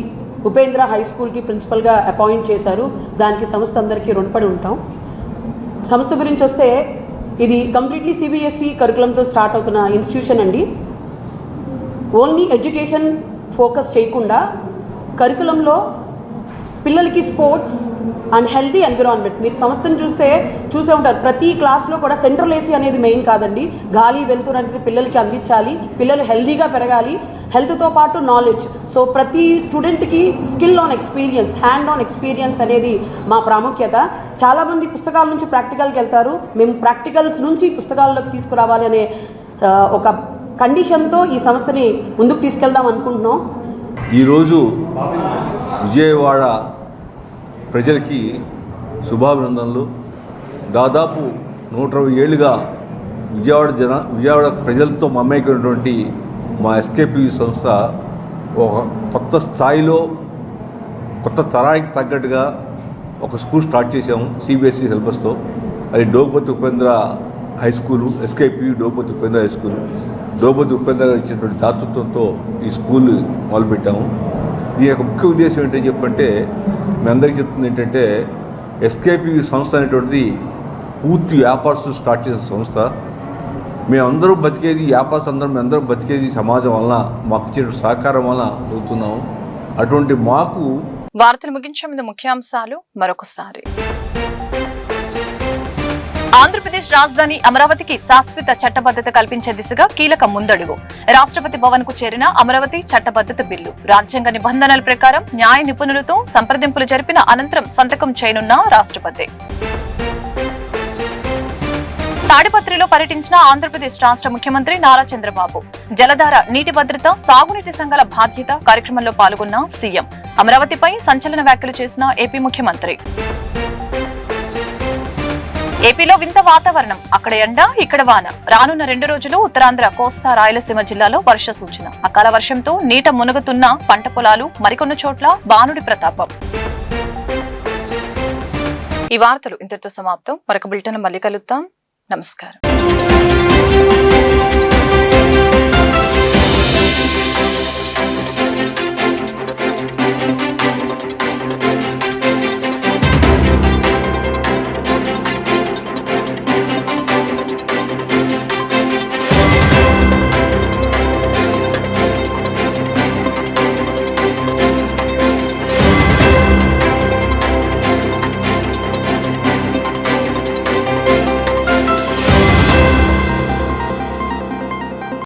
ఉపేంద్ర హై స్కూల్కి ప్రిన్సిపల్గా అపాయింట్ చేశారు. దానికి సంస్థ అందరికీ రుణపడి ఉంటాం. సంస్థ గురించి వస్తే ఇది కంప్లీట్లీ సిబిఎస్ఈ కరికులంతో స్టార్ట్ అవుతున్న ఇన్స్టిట్యూషన్ అండి. ఓన్లీ ఎడ్యుకేషన్ ఫోకస్ చేయకుండా కరికులంలో పిల్లలకి స్పోర్ట్స్ అండ్ హెల్తీ ఎన్విరాన్మెంట్, మీరు సంస్థను చూసే ఉంటారు. ప్రతి క్లాస్లో కూడా సెంట్రల్ ఏసీ అనేది మెయిన్ కాదండి. గాలి వెలుతురు అనేది పిల్లలకి అందించాలి. పిల్లలు హెల్తీగా పెరగాలి. హెల్త్తో పాటు నాలెడ్జ్. సో ప్రతి స్టూడెంట్కి skill on experience, hand on experience అనేది మా ప్రాముఖ్యత. చాలామంది పుస్తకాల నుంచి ప్రాక్టికల్కి వెళ్తారు. మేము ప్రాక్టికల్స్ నుంచి పుస్తకాల్లోకి తీసుకురావాలి అనే ఒక కండిషన్తో ఈ సంస్థని ముందుకు తీసుకెళ్దాం అనుకుంటున్నాం. ఈరోజు విజయవాడ ప్రజలకి శుభాభినందనలు. దాదాపు 120 ఏళ్ళుగా విజయవాడ ప్రజలతో మమేకమైనటువంటి మా ఎస్కేపీ సంస్థ ఒక కొత్త స్థాయిలో కొత్త తరానికి తగ్గట్టుగా ఒక స్కూల్ స్టార్ట్ చేసాము సిబిఎస్ఈ సిలబస్తో. అది Dokaparthi Upendra high school, SKP Dokaparthi Upendra high school. Dokaparthi Upendra ఇచ్చినటువంటి దాతృత్వంతో ఈ స్కూల్ మొదలుపెట్టాము. దీని యొక్క ముఖ్య ఉద్దేశం ఏంటని చెప్పంటే, మీ అందరికీ చెప్తుంది ఏంటంటే, ఎస్కేపీ సంస్థ అనేటువంటిది పూర్తి వ్యాపారస్తులు స్టార్ట్ చేసిన సంస్థ. మేమందరం బతికేది మేమందరం బతికేది సమాజం వలన, మాకు ఇచ్చే సహకారం వలన అవుతున్నాము. అటువంటి మాకు వార్తలు ముగించే ముందు ముఖ్యాంశాలు మరొకసారి. ఆంధ్రప్రదేశ్ రాజధాని అమరావతికి శాశ్వత చట్టబద్దత కల్పించే దిశగా కీలక ముందడుగు. రాష్ట్రపతి భవన్ కు చేరిన అమరావతి చట్టబద్దత బిల్లు. రాజ్యాంగ నిబంధనల ప్రకారం న్యాయ నిపుణులతో సంప్రదింపులు జరిపిన అనంతరం సంతకం చేయనున్న రాష్ట్రపతి. తాడిపత్రిలో పర్యటించిన ఆంధ్రప్రదేశ్ రాష్ట్ర ముఖ్యమంత్రి నారా చంద్రబాబు. జలధార, నీటి భద్రత, సాగునీటి సంఘాల బాధ్యత కార్యక్రమంలో పాల్గొన్న సీఎం. అమరావతిపై సంచలన వ్యాఖ్యలు చేసిన ఏపీ ముఖ్యమంత్రి. ఏపీలో వింత వాతావరణం. అక్కడ ఎండ, ఇక్కడ వాన. రానున్న 2 రోజులు ఉత్తరాంధ్ర, కోస్తా, రాయలసీమ జిల్లాలో వర్ష సూచన. అకాల వర్షంతో నీట మునుగుతున్న పంట పొలాలు, మరికొన్ని చోట్ల బానుడి ప్రతాపం. ఈ వార్తలు ఇంతటితో సమాప్తం. మరొక బులెటిన్ మళ్ళీ కలుద్దాం. నమస్కారం.